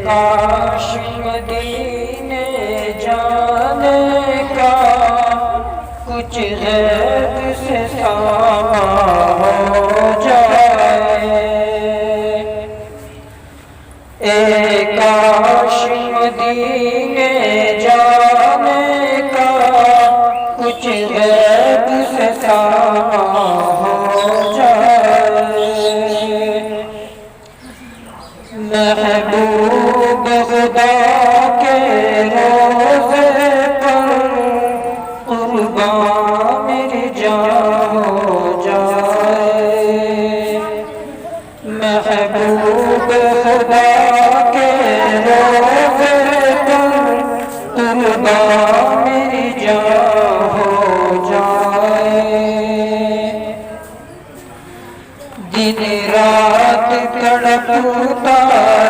کاش مدینے جانے کا کچھ غیب سے سامان ہو جائے، کاش مدینے جانے کا کچھ غیب سے سامان ہو جائے، محبوب خدا کے روضے پر قربان میری جان ہو جائے، محبوب خدا کے روضے پر قربان میری جان ہو جائے، دن رات تڑپتا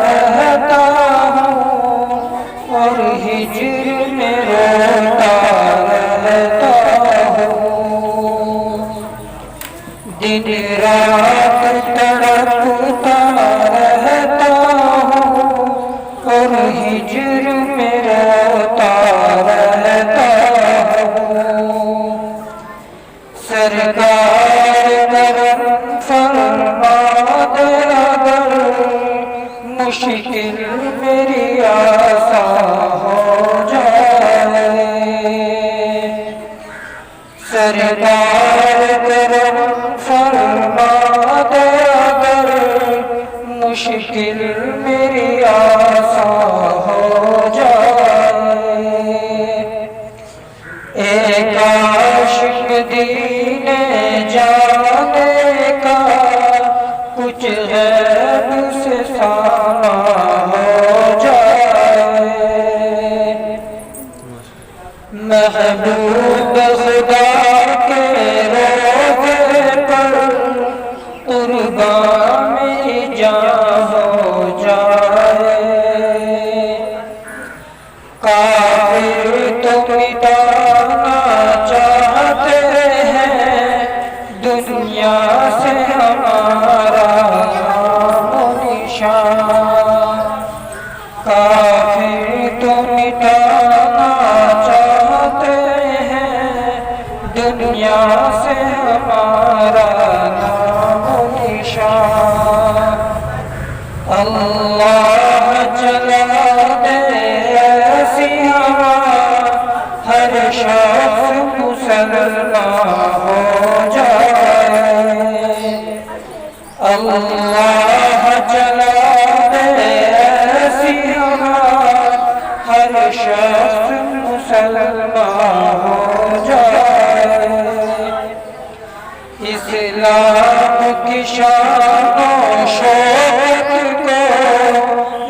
رہتا ہوں اور ہجر میں روتا رہتا ہوں، دن رات تڑپتا رہتا ہوں اور ہجر میں روتا رہتا ہوں، سرکار کرم فرما دے اگر مشکل میری آسان ہو جائے، سرکار کرم فرما دے اگر مشکل میری آسان ہو جائے، کاش مدینے جانے کا کچھ غیب سے سامان ہو جائے، محبوب خدا کے روضے پر قربان میری جان ہو جائے، کافر تو مٹانا چاہتے ہیں دنیا سے ہمارا نام و نشان، کافر تو مٹانا چاہتے ہیں دنیا سے ہمارا نام و نشان، اللہ چلا دے ایسی ہوا ہر شخص مسلمان ہو جائے، اللہ چلا دے ایسی ہوا ہر شخص مسلمان ہو جائے، اسلام کی شان و شوق کو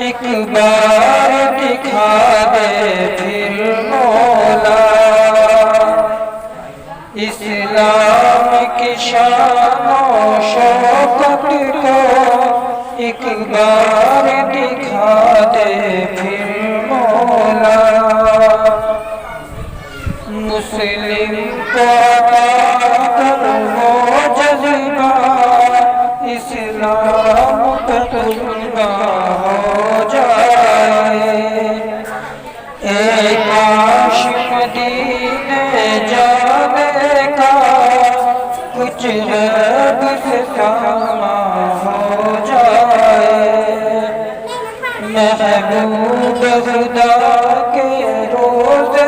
ایک بار دکھا دے پھر مولا، اسلام کی شان و شوقت کو ایک بار دکھا دے پھر مولا، مسلم کو عطا کر وہ جذبہ اسلام کا تجربہ ہو جائے، کاش مدینے جانے کا کچھ غیب سے سامان ہو جائے، محبوب خدا کے روضے